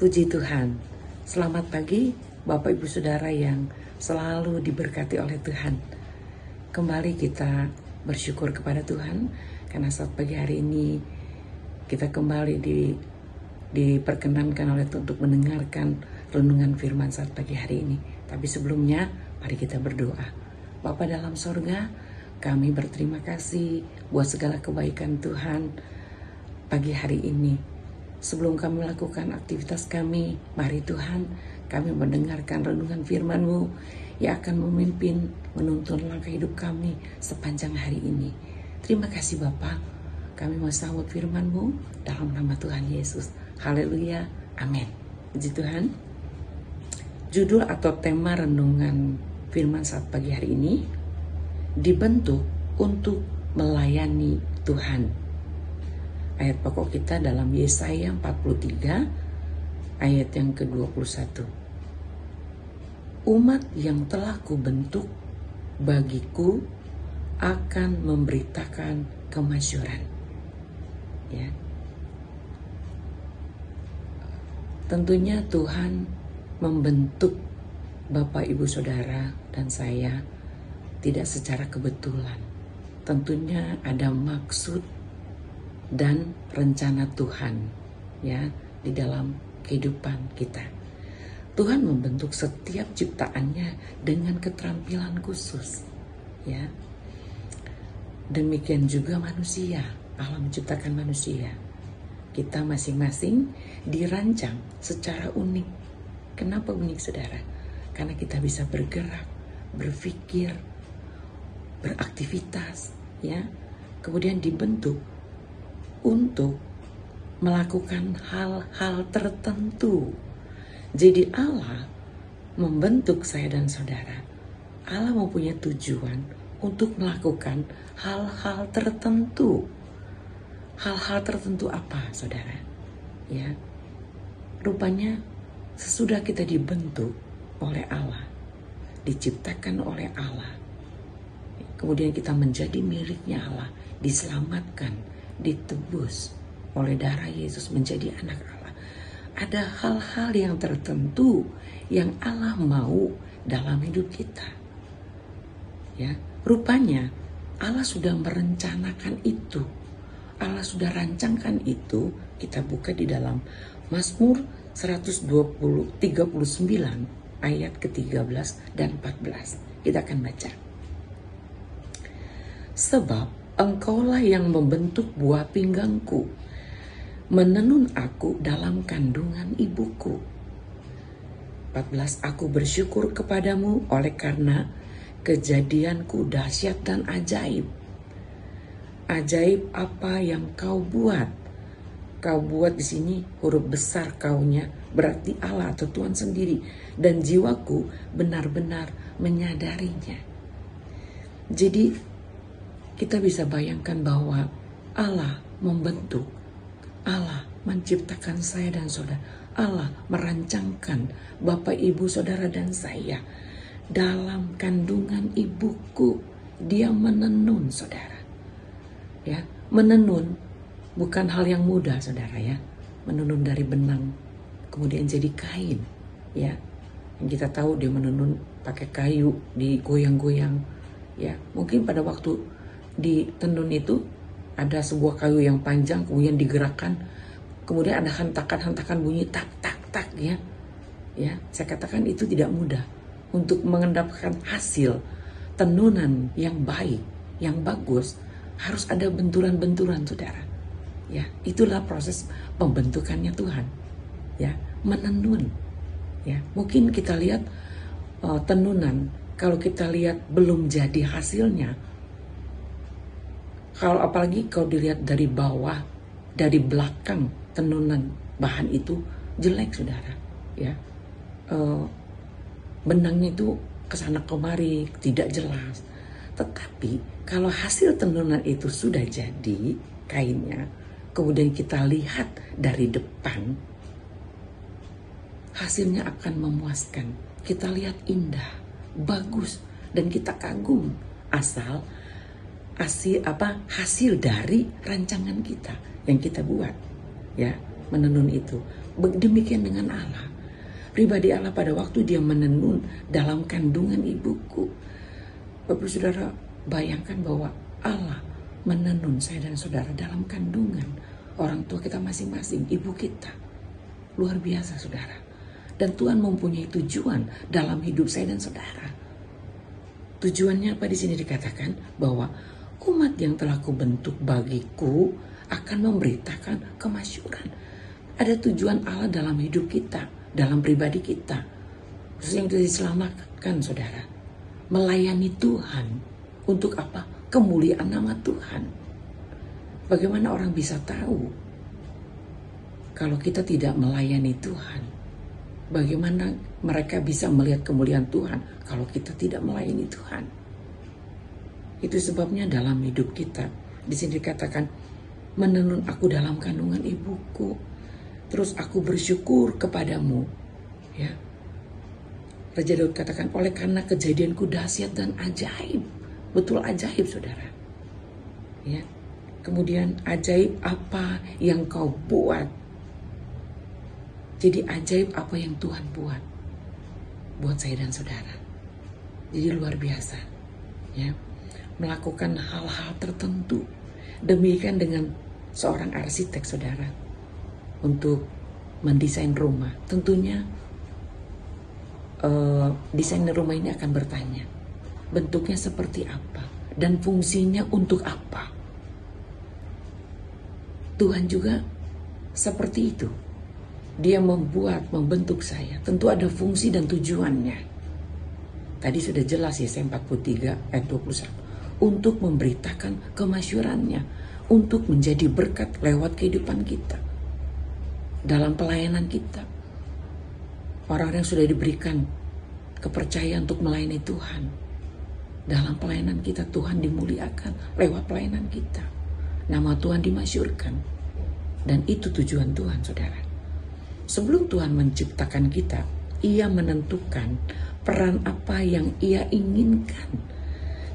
Puji Tuhan. Selamat pagi Bapak Ibu Saudara yang selalu diberkati oleh Tuhan. Kembali kita bersyukur kepada Tuhan karena saat pagi hari ini kita kembali diperkenankan oleh Tuhan untuk mendengarkan renungan firman saat pagi hari ini. Tapi sebelumnya mari kita berdoa. Bapa dalam sorga, kami berterima kasih buat segala kebaikan Tuhan pagi hari ini. Sebelum kami melakukan aktivitas kami, mari Tuhan, kami mendengarkan renungan firman-Mu yang akan memimpin, menuntun langkah hidup kami sepanjang hari ini. Terima kasih Bapa, kami mau sambut firman-Mu dalam nama Tuhan Yesus. Haleluya, amin. Puji Tuhan. Judul atau tema renungan firman saat pagi hari ini, dibentuk untuk melayani Tuhan. Ayat pokok kita dalam Yesaya 43 ayat yang ke-21. Umat yang telah kubentuk bagiku akan memberitakan kemasyuran. Ya. Tentunya Tuhan membentuk Bapak Ibu Saudara dan saya tidak secara kebetulan. Tentunya ada maksud dan rencana Tuhan ya di dalam kehidupan kita. Tuhan membentuk setiap ciptaannya dengan keterampilan khusus ya. Demikian juga manusia, Allah menciptakan manusia. Kita masing-masing dirancang secara unik. Kenapa unik Saudara? Karena kita bisa bergerak, berpikir, beraktivitas ya. Kemudian dibentuk untuk melakukan hal-hal tertentu. Jadi Allah membentuk saya dan saudara. Allah mempunyai tujuan untuk melakukan hal-hal tertentu. Hal-hal tertentu apa, saudara? Ya, rupanya sesudah kita dibentuk oleh Allah, diciptakan oleh Allah, kemudian kita menjadi miliknya Allah, diselamatkan, ditebus oleh darah Yesus menjadi anak Allah. Ada hal-hal yang tertentu yang Allah mau dalam hidup kita. Ya, rupanya Allah sudah merencanakan itu. Allah sudah rancangkan itu. Kita buka di dalam Mazmur 39 ayat ke-13 dan 14. Kita akan baca. Sebab Engkaulah yang membentuk buah pinggangku, menenun aku dalam kandungan ibuku. 14. Aku bersyukur kepadamu oleh karena kejadianku dahsyat dan ajaib. Ajaib apa yang kau buat? Kau buat di sini huruf besar kaunya, berarti Allah atau Tuhan sendiri, dan jiwaku benar-benar menyadarinya. Jadi kita bisa bayangkan bahwa Allah membentuk, Allah menciptakan saya dan saudara, Allah merancangkan Bapak Ibu Saudara dan saya dalam kandungan ibuku. Dia menenun saudara. Ya, menenun bukan hal yang mudah saudara ya. Menenun dari benang kemudian jadi kain ya. Yang kita tahu dia menenun pakai kayu digoyang-goyang ya. Mungkin pada waktu di tenun itu ada sebuah kayu yang panjang kemudian digerakkan, kemudian ada hentakan-hentakan bunyi tak tak tak ya. Ya, saya katakan itu tidak mudah untuk mengendapkan hasil tenunan yang baik, yang bagus, harus ada benturan-benturan saudara. Ya, itulah proses pembentukannya Tuhan. Ya, menenun. Ya, mungkin kita lihat tenunan, kalau kita lihat belum jadi hasilnya, kalau apalagi kalau dilihat dari bawah, dari belakang tenunan bahan itu jelek saudara, ya. Benangnya itu kesana kemari tidak jelas. Tetapi kalau hasil tenunan itu sudah jadi kainnya, kemudian kita lihat dari depan, hasilnya akan memuaskan. Kita lihat indah, bagus, dan kita kagum asal hasil dari rancangan kita yang kita buat ya, menenun itu. Demikian dengan Allah. Pribadi Allah pada waktu dia menenun dalam kandungan ibuku. Bapak Saudara, bayangkan bahwa Allah menenun saya dan saudara dalam kandungan orang tua kita masing-masing, ibu kita. Luar biasa saudara. Dan Tuhan mempunyai tujuan dalam hidup saya dan saudara. Tujuannya apa di sini dikatakan? Bahwa umat yang telah kubentuk bagiku akan memberitakan kemasyuran. Ada tujuan Allah dalam hidup kita, dalam pribadi kita. Khususnya yang kita diselamatkan saudara. Melayani Tuhan. Untuk apa? Kemuliaan nama Tuhan. Bagaimana orang bisa tahu kalau kita tidak melayani Tuhan? Bagaimana mereka bisa melihat kemuliaan Tuhan kalau kita tidak melayani Tuhan? Itu sebabnya dalam hidup kita, di sini dikatakan, menenun aku dalam kandungan ibuku, terus aku bersyukur kepadamu. Ya, Raja Daud katakan, oleh karena kejadianku dahsyat dan ajaib. Betul ajaib saudara. Ya. Kemudian ajaib apa yang kau buat. Jadi ajaib apa yang Tuhan buat. Buat saya dan saudara. Jadi luar biasa. Ya. Melakukan hal-hal tertentu. Demikian dengan seorang arsitek saudara. Untuk mendesain rumah. Tentunya desainer rumah ini akan bertanya. Bentuknya seperti apa dan fungsinya untuk apa. Tuhan juga seperti itu. Dia membentuk saya. Tentu ada fungsi dan tujuannya. Tadi sudah jelas Yesaya 43 ayat 21. Untuk memberitakan kemasyurannya. Untuk menjadi berkat lewat kehidupan kita. Dalam pelayanan kita. Orang-orang yang sudah diberikan kepercayaan untuk melayani Tuhan. Dalam pelayanan kita Tuhan dimuliakan lewat pelayanan kita. Nama Tuhan dimasyurkan. Dan itu tujuan Tuhan saudara. Sebelum Tuhan menciptakan kita, Ia menentukan peran apa yang Ia inginkan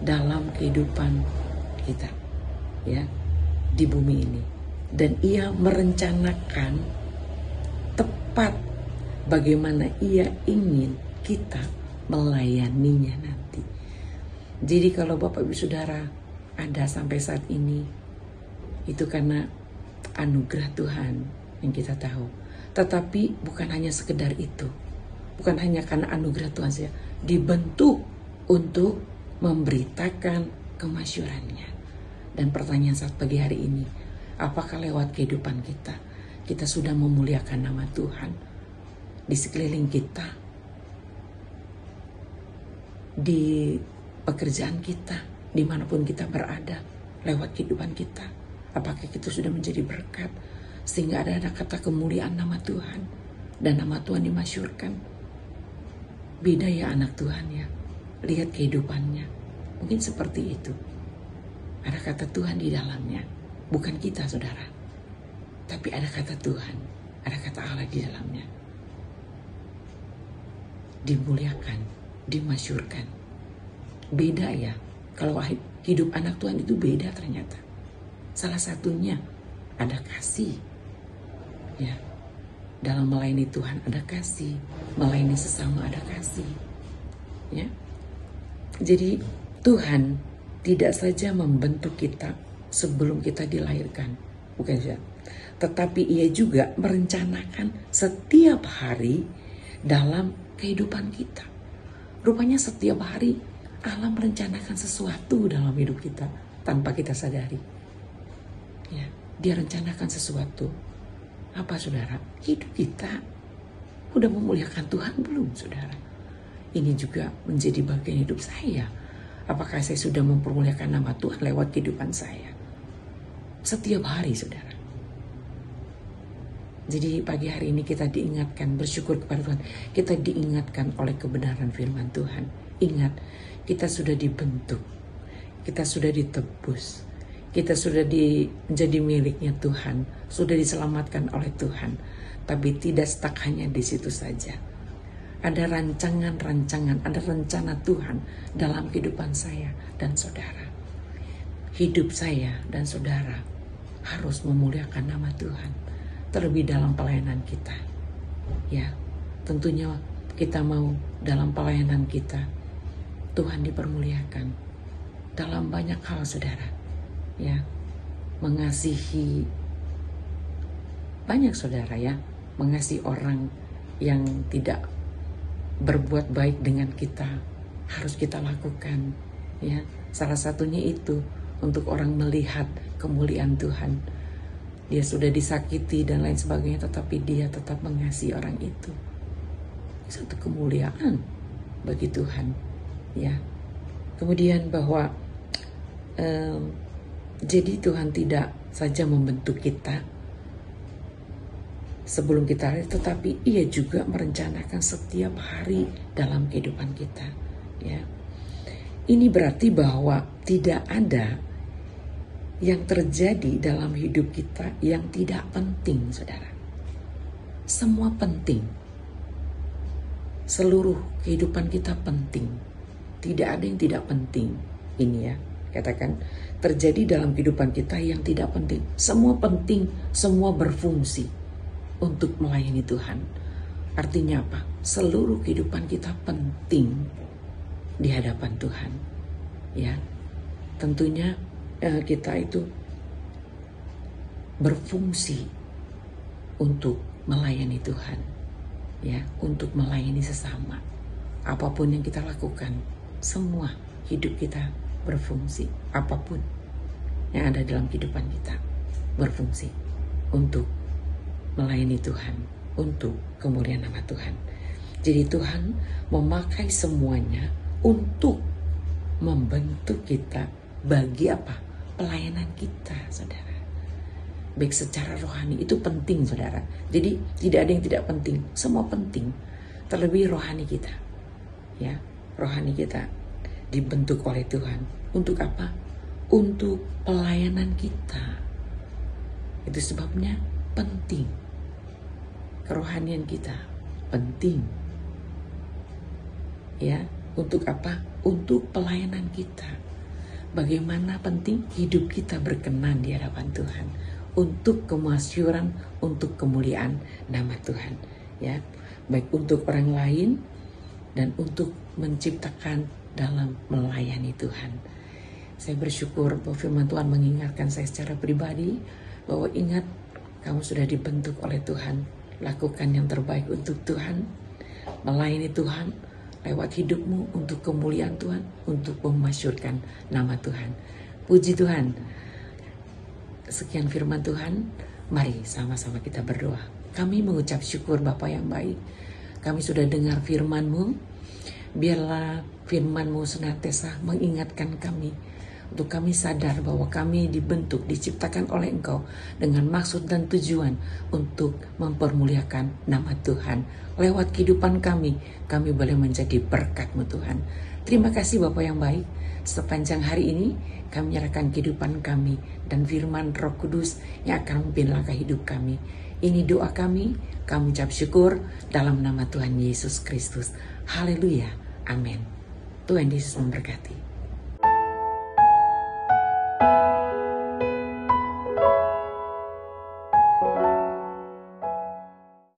dalam kehidupan kita. Ya, di bumi ini. Dan Ia merencanakan tepat bagaimana Ia ingin kita melayaninya nanti. Jadi kalau Bapak Ibu Saudara ada sampai saat ini, itu karena anugerah Tuhan yang kita tahu. Tetapi bukan hanya sekedar itu. Bukan hanya karena anugerah Tuhan saja. Dibentuk untuk memberitakan kemasyurannya. Dan pertanyaan saat pagi hari ini, apakah lewat kehidupan kita, kita sudah memuliakan nama Tuhan di sekeliling kita, di pekerjaan kita, dimanapun kita berada, lewat kehidupan kita. Apakah kita sudah menjadi berkat, sehingga ada kata kemuliaan nama Tuhan, dan nama Tuhan dimasyurkan. Beda ya anak Tuhan ya, lihat kehidupannya, mungkin seperti itu. Ada kata Tuhan di dalamnya, bukan kita saudara, tapi ada kata Tuhan, ada kata Allah di dalamnya. Dimuliakan, dimasyurkan. Beda ya, kalau hidup anak Tuhan itu beda ternyata. Salah satunya ada kasih. Ya, dalam melayani Tuhan ada kasih, melayani sesama ada kasih. Ya, jadi Tuhan tidak saja membentuk kita sebelum kita dilahirkan, bukan saja, tetapi Ia juga merencanakan setiap hari dalam kehidupan kita. Rupanya setiap hari Allah merencanakan sesuatu dalam hidup kita tanpa kita sadari. Ya, Dia rencanakan sesuatu. Apa saudara? Hidup kita udah memuliakan Tuhan belum saudara? Ini juga menjadi bagian hidup saya. Apakah saya sudah mempermuliakan nama Tuhan lewat kehidupan saya? Setiap hari saudara. Jadi pagi hari ini kita diingatkan, bersyukur kepada Tuhan. Kita diingatkan oleh kebenaran firman Tuhan. Ingat, kita sudah dibentuk, kita sudah ditebus, kita sudah menjadi miliknya Tuhan, sudah diselamatkan oleh Tuhan. Tapi tidak stuck hanya di situ saja. Ada rancangan-rancangan, ada rencana Tuhan dalam kehidupan saya dan saudara. Hidup saya dan saudara harus memuliakan nama Tuhan. terlebih dalam pelayanan kita. Ya, tentunya kita mau dalam pelayanan kita Tuhan dipermuliakan dalam banyak hal, saudara. Ya, mengasihi banyak, saudara, ya, mengasihi orang yang tidak berbuat baik dengan kita harus kita lakukan. Ya, salah satunya itu untuk orang melihat kemuliaan Tuhan. Dia sudah disakiti dan lain sebagainya, tetapi dia tetap mengasihi orang itu. Satu kemuliaan bagi Tuhan. Ya, kemudian bahwa jadi Tuhan tidak saja membentuk kita sebelum kita lahir, tetapi Ia juga merencanakan setiap hari dalam kehidupan kita. Ya, ini berarti bahwa tidak ada yang terjadi dalam hidup kita yang tidak penting, saudara. Semua penting. Seluruh kehidupan kita penting. Tidak ada yang tidak penting. Ini ya, katakan terjadi dalam kehidupan kita yang tidak penting. Semua penting, semua berfungsi untuk melayani Tuhan. Artinya apa? Seluruh kehidupan kita penting di hadapan Tuhan. Ya, tentunya kita itu berfungsi untuk melayani Tuhan, ya, untuk melayani sesama. Apapun yang kita lakukan, semua hidup kita berfungsi. Apapun yang ada dalam kehidupan kita berfungsi untuk melayani Tuhan, untuk kemuliaan nama Tuhan. Jadi Tuhan memakai semuanya untuk membentuk kita bagi apa? Pelayanan kita, saudara. Baik secara rohani itu penting, saudara. Jadi tidak ada yang tidak penting, semua penting. Terlebih rohani kita, ya, rohani kita dibentuk oleh Tuhan. Untuk apa? Untuk pelayanan kita. Itu sebabnya penting. Kerohanian kita penting. Ya, untuk apa? Untuk pelayanan kita. Bagaimana penting hidup kita berkenan di hadapan Tuhan, untuk kemasyuran, untuk kemuliaan nama Tuhan, ya, baik untuk orang lain dan untuk menciptakan dalam melayani Tuhan. Saya bersyukur bahwa firman Tuhan mengingatkan saya secara pribadi bahwa ingat, kamu sudah dibentuk oleh Tuhan, lakukan yang terbaik untuk Tuhan, melayani Tuhan lewat hidupmu untuk kemuliaan Tuhan, untuk memasyurkan nama Tuhan. Puji Tuhan. Sekian firman Tuhan. Mari sama-sama kita berdoa. Kami mengucap syukur Bapa yang baik. Kami sudah dengar firman-Mu. Biarlah firman-Mu senantiasa mengingatkan kami, untuk kami sadar bahwa kami dibentuk, diciptakan oleh Engkau dengan maksud dan tujuan untuk mempermuliakan nama Tuhan. Lewat kehidupan kami boleh menjadi berkat-Mu Tuhan. Terima kasih Bapa yang baik. Sepanjang hari ini kami menyerahkan kehidupan kami dan firman Roh Kudus yang akan memimpin langkah hidup kami. Ini doa kami ucap syukur dalam nama Tuhan Yesus Kristus. Haleluya. Amin. Tuhan Yesus memberkati.